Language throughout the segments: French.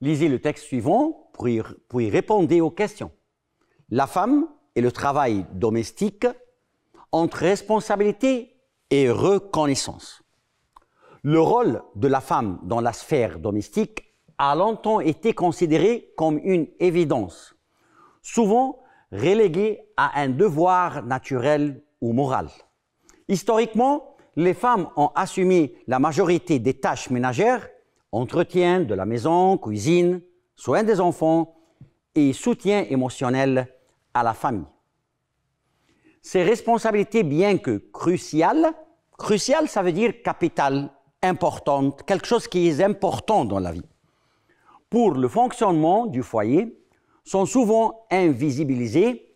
Lisez le texte suivant pour y répondre aux questions. La femme et le travail domestique entre responsabilité et reconnaissance. Le rôle de la femme dans la sphère domestique a longtemps été considéré comme une évidence, souvent relégué à un devoir naturel ou moral. Historiquement, les femmes ont assumé la majorité des tâches ménagères, entretien de la maison, cuisine, soins des enfants et soutien émotionnel à la famille. Ces responsabilités, bien que cruciales, ça veut dire capitale, importante, quelque chose qui est important dans la vie, pour le fonctionnement du foyer, sont souvent invisibilisées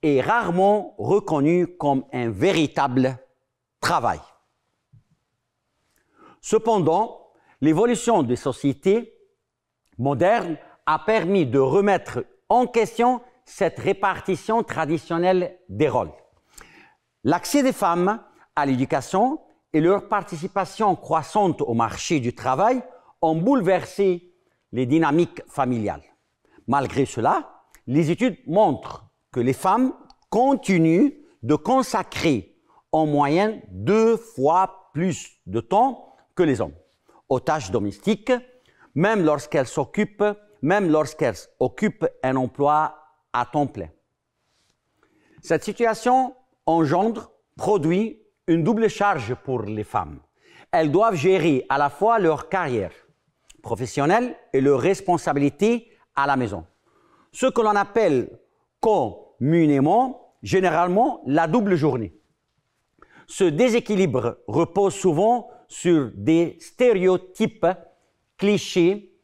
et rarement reconnues comme un véritable travail. Cependant, l'évolution des sociétés modernes a permis de remettre en question cette répartition traditionnelle des rôles. L'accès des femmes à l'éducation et leur participation croissante au marché du travail ont bouleversé les dynamiques familiales. Malgré cela, les études montrent que les femmes continuent de consacrer en moyenne 2 fois plus de temps que les hommes aux tâches domestiques, même lorsqu'elles occupent un emploi à temps plein. Cette situation produit une double charge pour les femmes. Elles doivent gérer à la fois leur carrière professionnelle et leurs responsabilités à la maison. Ce que l'on appelle communément, généralement, la double journée. Ce déséquilibre repose souvent sur des stéréotypes, clichés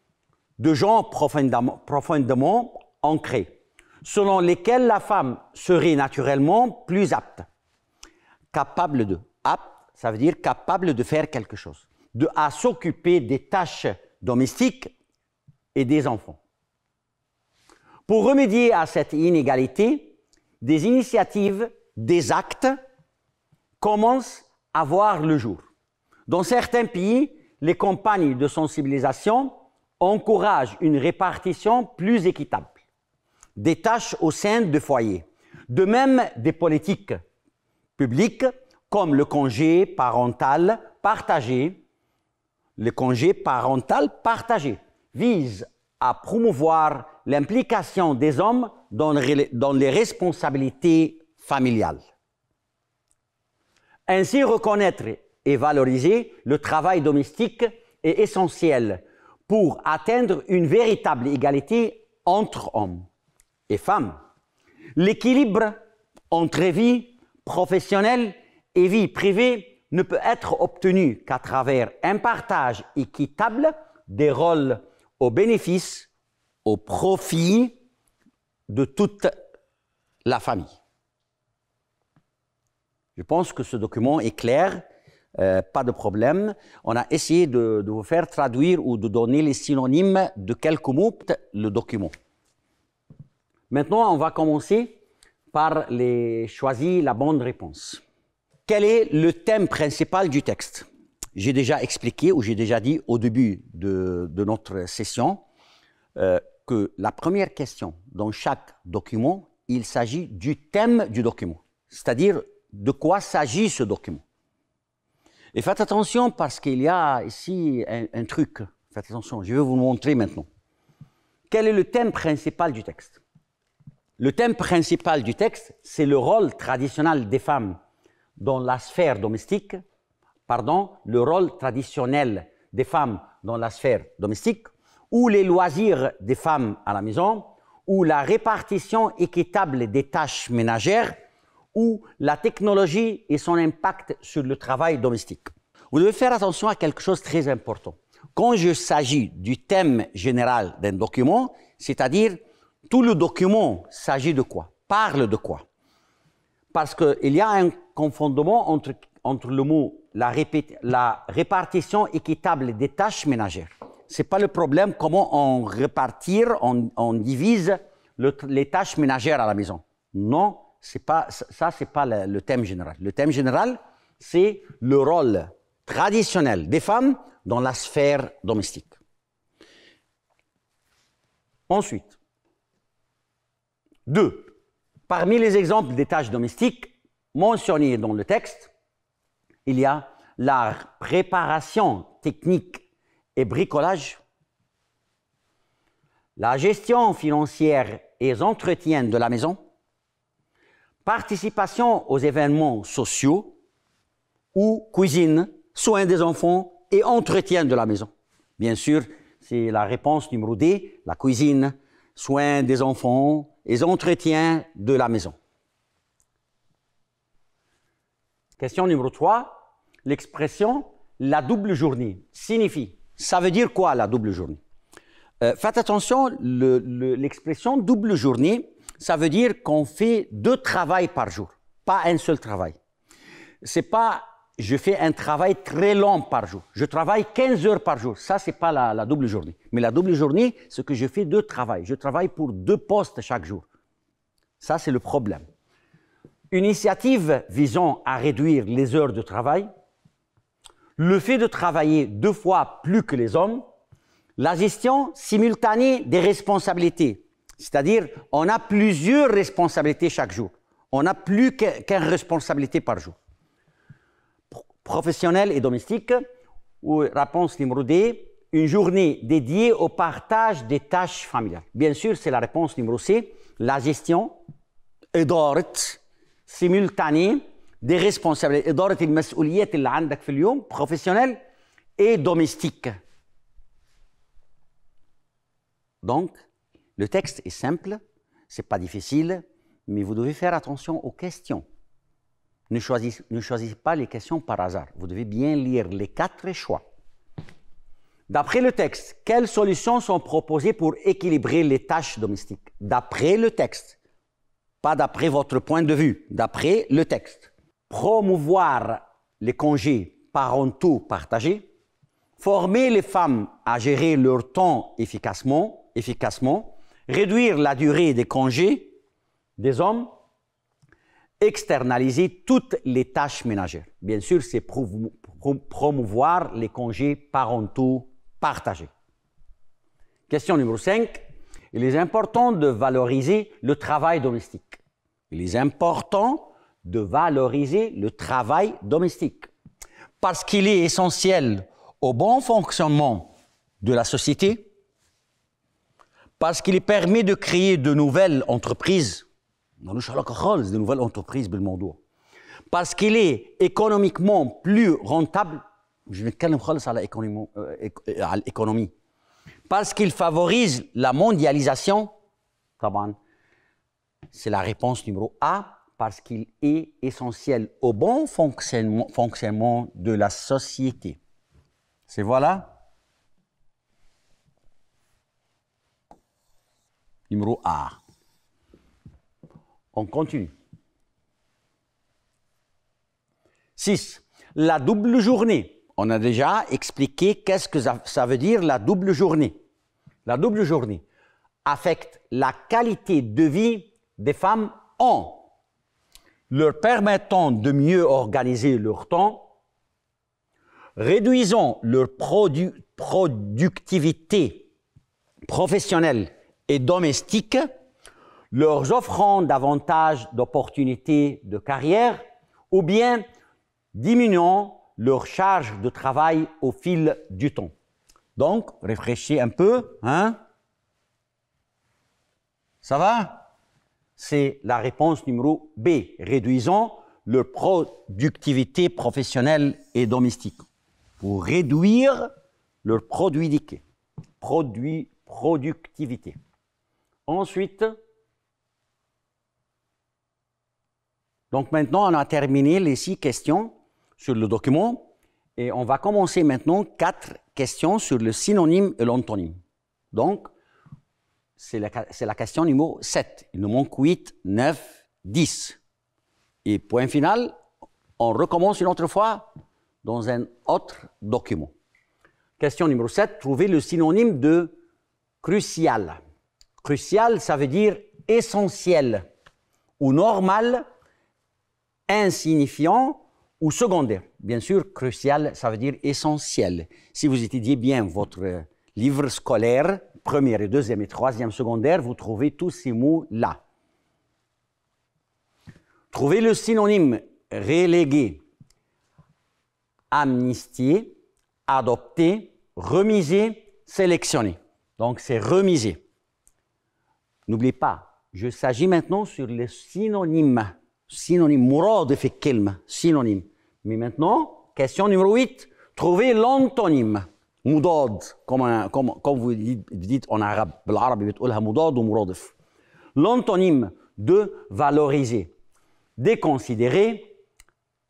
de genre profondément ancrés, selon lesquels la femme serait naturellement plus apte. Apte, ça veut dire capable de faire quelque chose, à s'occuper des tâches domestiques et des enfants. Pour remédier à cette inégalité, des initiatives, des actes commencent à voir le jour. Dans certains pays, les campagnes de sensibilisation encouragent une répartition plus équitable des tâches au sein du foyer. De même, des politiques publiques comme le congé parental partagé. Le congé parental partagé vise à promouvoir l'implication des hommes dans les responsabilités familiales. Ainsi, reconnaître et valoriser le travail domestique est essentiel pour atteindre une véritable égalité entre hommes et femmes. L'équilibre entre vie professionnelle et vie privée ne peut être obtenu qu'à travers un partage équitable des rôles au bénéfice, au profit de toute la famille. Je pense que ce document est clair, pas de problème. On a essayé de vous faire traduire ou de donner les synonymes de quelques mots, le document. Maintenant, on va commencer par choisir la bonne réponse. Quel est le thème principal du texte? J'ai déjà expliqué ou j'ai déjà dit au début de notre session que la première question dans chaque document, il s'agit du thème du document, c'est-à-dire de quoi s'agit ce document. Et faites attention parce qu'il y a ici un truc. Faites attention, je vais vous le montrer maintenant. Quel est le thème principal du texte? Le thème principal du texte, c'est le rôle traditionnel des femmes dans la sphère domestique, le rôle traditionnel des femmes dans la sphère domestique, ou les loisirs des femmes à la maison, ou la répartition équitable des tâches ménagères, ou la technologie et son impact sur le travail domestique. Vous devez faire attention à quelque chose de très important. Quand il s'agit du thème général d'un document, c'est-à-dire tout le document s'agit de quoi? Parle de quoi? Parce qu'il y a un confondement entre le mot la répartition équitable des tâches ménagères. Ce n'est pas le problème comment on divise les tâches ménagères à la maison. Non, c'est pas le thème général. Le thème général, c'est le rôle traditionnel des femmes dans la sphère domestique. Ensuite, 2. Parmi les exemples des tâches domestiques mentionnés dans le texte, il y a la préparation technique et bricolage, la gestion financière et entretien de la maison, participation aux événements sociaux ou cuisine, soins des enfants et entretien de la maison. Bien sûr, c'est la réponse numéro D, la cuisine, soins des enfants et entretien de la maison. Question numéro 3, l'expression « la double journée » signifie, ça veut dire quoi la double journée? Faites attention, l'expression « double journée », ça veut dire qu'on fait 2 travails par jour, pas un seul travail. C'est pas « je fais un travail très long par jour », je travaille 15 heures par jour, ça c'est pas la double journée. Mais la double journée, c'est que je fais 2 travails, je travaille pour 2 postes chaque jour. Ça c'est le problème. Une initiative visant à réduire les heures de travail, le fait de travailler 2 fois plus que les hommes, la gestion simultanée des responsabilités, c'est-à-dire on a plusieurs responsabilités chaque jour. On n'a plus qu'une responsabilité par jour. Professionnel et domestique, ou réponse numéro D, une journée dédiée au partage des tâches familiales. Bien sûr, c'est la réponse numéro C, la gestion إدارة simultanée des responsabilités, إدارة المسؤوليات اللي عندك في اليوم, professionnel et domestique. Donc, le texte est simple, c'est pas difficile, mais vous devez faire attention aux questions. Ne choisissez pas les questions par hasard. Vous devez bien lire les 4 choix. D'après le texte, quelles solutions sont proposées pour équilibrer les tâches domestiques? D'après le texte, pas d'après votre point de vue, d'après le texte. Promouvoir les congés parentaux partagés, former les femmes à gérer leur temps efficacement, réduire la durée des congés des hommes, externaliser toutes les tâches ménagères. Bien sûr, c'est promouvoir les congés parentaux partagés. Question numéro 5. Il est important de valoriser le travail domestique. Il est important de valoriser le travail domestique parce qu'il est essentiel au bon fonctionnement de la société, parce qu'il permet de créer de nouvelles entreprises, de nouvelles entreprises بالموضوع. Parce qu'il est économiquement plus rentable, je vais نتكلم خالص على l'économie. Parce qu'il favorise la mondialisation, c'est la réponse numéro A, parce qu'il est essentiel au bon fonctionnement de la société. C'est voilà. Numéro A. On continue. 6. La double journée. On a déjà expliqué qu'est-ce que ça veut dire la double journée. La double journée affecte la qualité de vie des femmes en leur permettant de mieux organiser leur temps, réduisant leur productivité professionnelle et domestique, leur offrant davantage d'opportunités de carrière ou bien diminuant leur charge de travail au fil du temps. Donc, réfléchissez un peu, hein? Ça va? C'est la réponse numéro B, réduisant leur productivité professionnelle et domestique. Pour réduire leur productivité. Ensuite, donc maintenant, on a terminé les 6 questions sur le document et on va commencer maintenant 4 questions sur le synonyme et l'antonyme. Donc, c'est la question numéro 7. Il nous manque 8, 9, 10. Et point final, on recommence une autre fois dans un autre document. Question numéro 7, trouvez le synonyme de crucial. Crucial, ça veut dire essentiel ou normal, insignifiant ou secondaire. Bien sûr, crucial, ça veut dire essentiel. Si vous étudiez bien livre scolaire, première et deuxième et troisième secondaire, vous trouvez tous ces mots-là. Trouvez le synonyme relégué, amnistié, adopté, remisé, sélectionné. Donc, c'est remisé. N'oubliez pas, je s'agis maintenant sur les synonymes. Synonyme, مرادف الكلمة, synonyme. Mais maintenant, question numéro 8, trouvez l'antonyme. مضاد, comme vous dites en arabe, بالعربي بتقولها مضاد ومرادف. L'antonyme de valoriser, déconsidérer,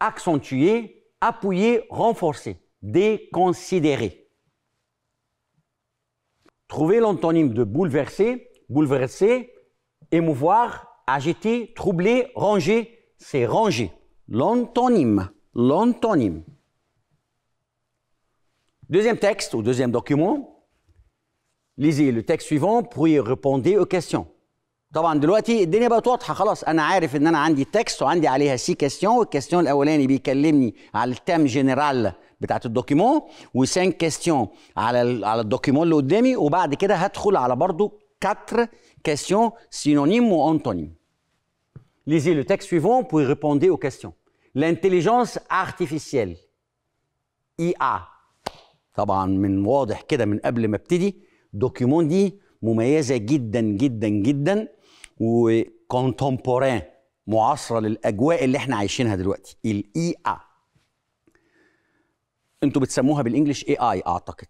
accentuer, appuyer, renforcer. Déconsidérer. Trouvez l'antonyme de bouleverser, bouleverser, émouvoir, agiter, troubler, ranger, c'est ranger. L'antonyme, l'antonyme. Deuxième texte ou deuxième document, lisez le texte suivant puis répondez aux questions. طبعا دلوقتي الدنيا بقت واضحه خلاص، انا عارف ان انا عندي تكست وعندي عليها 6 كيستيون، والكيستيون الاولاني بيكلمني على التام جنرال بتاعت الدوكيمون، و5 كيستيون على الدوكيمون اللي قدامي، وبعد كده هدخل على برضو 4 كيستيون سينونيم وانتونيم. Lisez le texte suivant puis répondez aux questions. L'intelligence artificielle IA طبعا من واضح كده من قبل ما ابتدي دوكيمون دي مميزه جدا جدا جدا وكونتمبورين معاصره للاجواء اللي احنا عايشينها دلوقتي. الاي اي انتوا بتسموها بالانجلش اي اي اعتقد.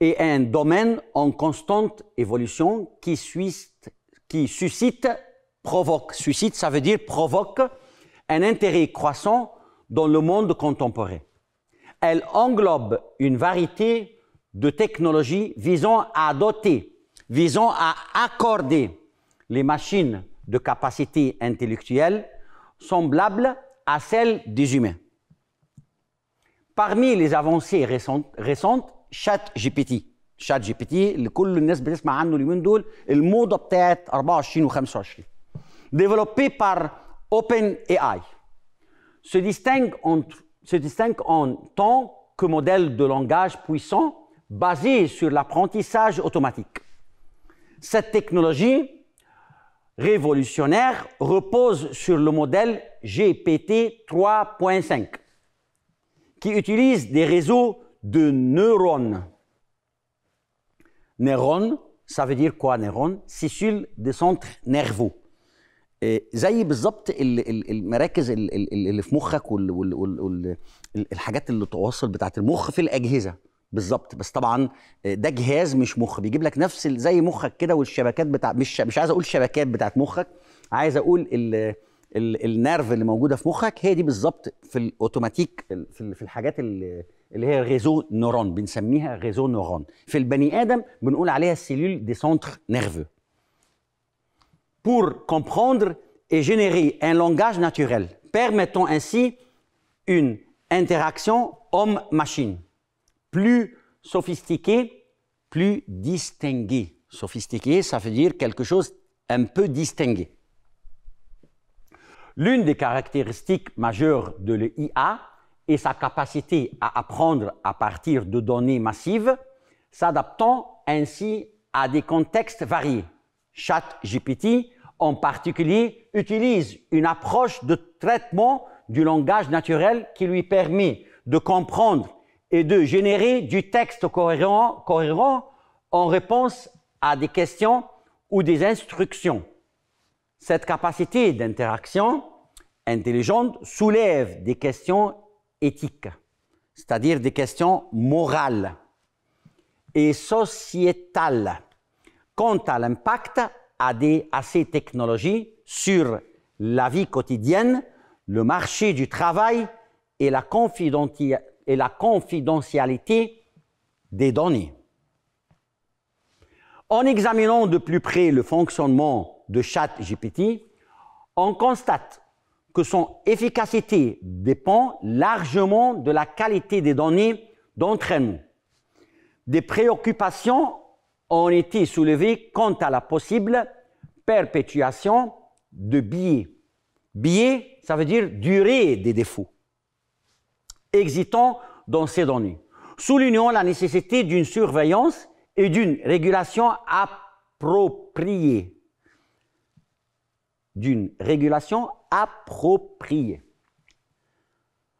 Et un domaine en constante évolution qui suscite, provoque. Suscite, ça veut dire provoque un intérêt croissant dans le monde contemporain. Elle englobe une variété de technologies visant à doter, visant à accorder les machines de capacités intellectuelles semblables à celles des humains. Parmi les avancées récentes ChatGPT اللي كل الناس بتسمع عنه اليومين دول، الموضة بتاعت 24 و 25 développé par OpenAI se distingue en tant que modèle de langage puissant basé sur l'apprentissage automatique. Cette technologie révolutionnaire repose sur le modèle GPT 3.5 qui utilise des réseaux de neurones. Neurones, ça veut dire quoi neurones? Cellules de centre nerveux. زي بالظبط المراكز اللي في مخك والحاجات اللي تواصل بتاعت المخ في الاجهزه بالظبط، بس طبعا ده جهاز مش مخ، بيجيب لك نفس زي مخك كده والشبكات بتاع مش عايز اقول شبكات بتاعت مخك، عايز اقول النيرف اللي موجوده في مخك هي دي بالظبط في الاوتوماتيك في الحاجات اللي هي ريزو نورون، بنسميها ريزو نورون. في البني ادم بنقول عليها سيلول دي سونتر نيرفو. Pour comprendre et générer un langage naturel, permettant ainsi une interaction homme-machine plus sophistiquée, plus distinguée. Sophistiqué, ça veut dire quelque chose un peu distingué. L'une des caractéristiques majeures de l'IA est sa capacité à apprendre à partir de données massives, s'adaptant ainsi à des contextes variés. ChatGPT, en particulier, utilise une approche de traitement du langage naturel qui lui permet de comprendre et de générer du texte cohérent en réponse à des questions ou des instructions. Cette capacité d'interaction intelligente soulève des questions éthiques, c'est-à-dire des questions morales et sociétales quant à l'impact à ces technologies sur la vie quotidienne, le marché du travail et la confidentialité des données. En examinant de plus près le fonctionnement de ChatGPT, on constate que son efficacité dépend largement de la qualité des données d'entraînement. Des préoccupations ont été soulevées quant à la possible perpétuation de biais. Biais, ça veut dire durée des défauts existants dans ces données. soulignant la nécessité d'une surveillance et d'une régulation appropriée. D'une régulation appropriée.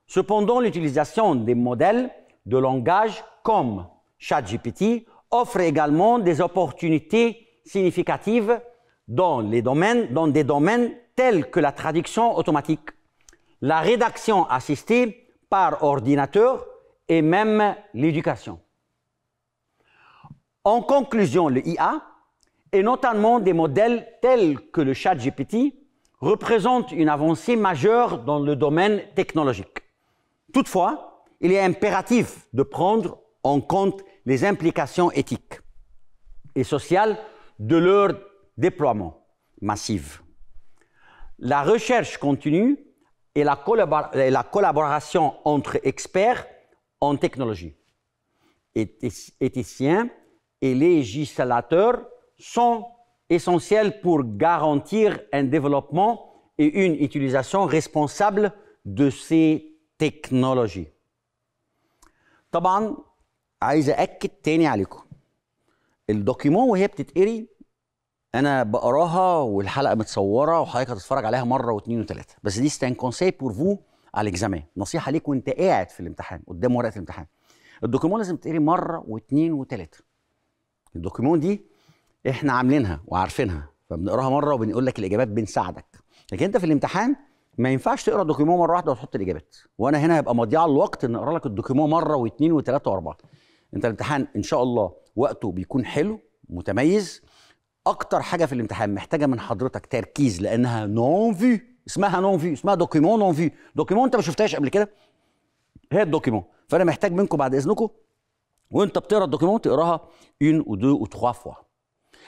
Cependant, l'utilisation des modèles de langage comme ChatGPT offre également des opportunités significatives dans des domaines tels que la traduction automatique, la rédaction assistée par ordinateur et même l'éducation. En conclusion, le IA, et notamment des modèles tels que le ChatGPT, représente une avancée majeure dans le domaine technologique. Toutefois, il est impératif de prendre en compte les implications éthiques et sociales de leur déploiement massif. La recherche continue et la collaboration entre experts en technologie, éthiciens et législateurs sont essentiels pour garantir un développement et une utilisation responsable de ces technologies. طبعا عايز أأكد تاني عليكم الدوكيمون وهي بتتقري أنا بقراها والحلقة متصورة وحضرتك هتتفرج عليها مرة واثنين وثلاثة بس دي c'est un conseil pour vous à l'examen نصيحة ليك وأنت قاعد في الامتحان قدام ورقة الامتحان الدوكيمون لازم تتقري مرة واثنين وثلاثة الدوكيمون دي احنا عاملينها وعارفينها فبنقراها مره وبنقول لك الاجابات بنساعدك لكن انت في الامتحان ما ينفعش تقرا الدوكيمون مره واحده وتحط الاجابات وانا هنا هيبقى مضيعه الوقت ان اقرا لك الدوكيمون مره واثنين وثلاثه واربعه انت الامتحان ان شاء الله وقته بيكون حلو متميز اكتر حاجه في الامتحان محتاجه من حضرتك تركيز لانها نون في اسمها نون في اسمها دوكيمون نون في دوكيمون انت ما شفتهاش قبل كده هي الدوكيمون فانا محتاج منكم بعد اذنكم وانت بتقرا الدوكيمون تقراها 1 و 2 و 3 فوا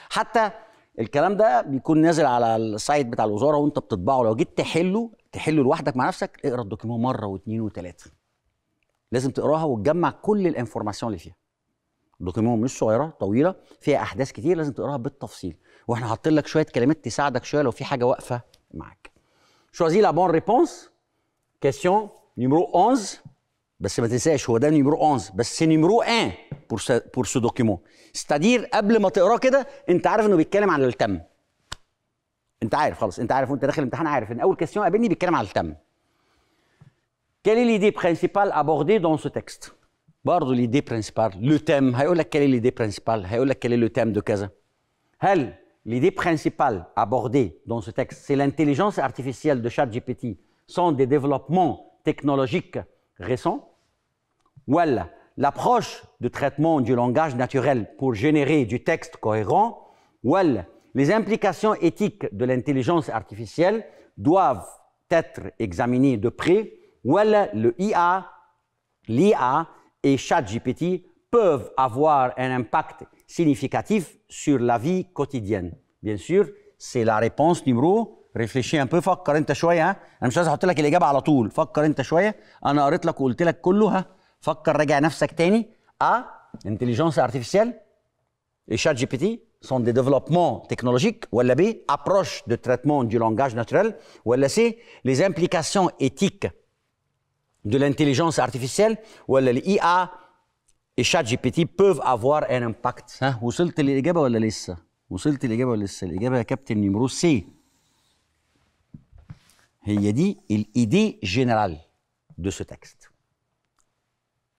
حتى الكلام ده بيكون نازل على السايت بتاع الوزاره وانت بتطبعه لو جيت تحله لوحدك مع نفسك اقرا الدوكيمون مره واثنين وثلاثه لازم تقراها وتجمع كل الانفورماسيون اللي فيها الدوكيمون مش صغيره طويله فيها احداث كتير لازم تقراها بالتفصيل واحنا حاطين لك شويه كلمات تساعدك شويه لو في حاجه واقفه معاك choisis la bonne réponse question numéro 11 بس ما تنساش هو ده نيميرو 11 بس سي نيميرو 1 بور سو دوكيمون ستادير قبل ما تقراه كده انت عارف انه بيتكلم عن التم انت عارف خلاص انت عارف وانت داخل الامتحان عارف ان اول كيستيون قابلني بيتكلم عن التم quelle est l'idée principale abordée dans ce texte برضه l'idée principale le thème هيقول لك quelle est l'idée principale هيقول لك quel est le thème de كذا هل l'idée principale abordée dans ce texte c'est l'intelligence artificielle de ChatGPT sont des développements technologiques récents Voilà, l'approche de traitement du langage naturel pour générer du texte cohérent, voilà, les implications éthiques de l'intelligence artificielle doivent être examinées de près, voilà, l'IA et ChatGPT peuvent avoir un impact significatif sur la vie quotidienne. Bien sûr, c'est la réponse numéro réfléchis un peu فكر انت شويه ها انا مش عايز احط لك الاجابه على طول فكر انت شويه انا قريت لك وقلت لك كله ها فكر راجع نفسك تاني A intelligence artificielle et ChatGPT sont des développements technologiques ولا B approche de traitement du langage naturel ولا C les implications éthiques de l'intelligence artificielle ولا ال IA et ChatGPT peuvent avoir un impact ها وصلت للاجابه ولا لسه وصلت للاجابه ولا لسه الاجابه يا كابتن نيمرو سي هي دي l'idée générale de ce texte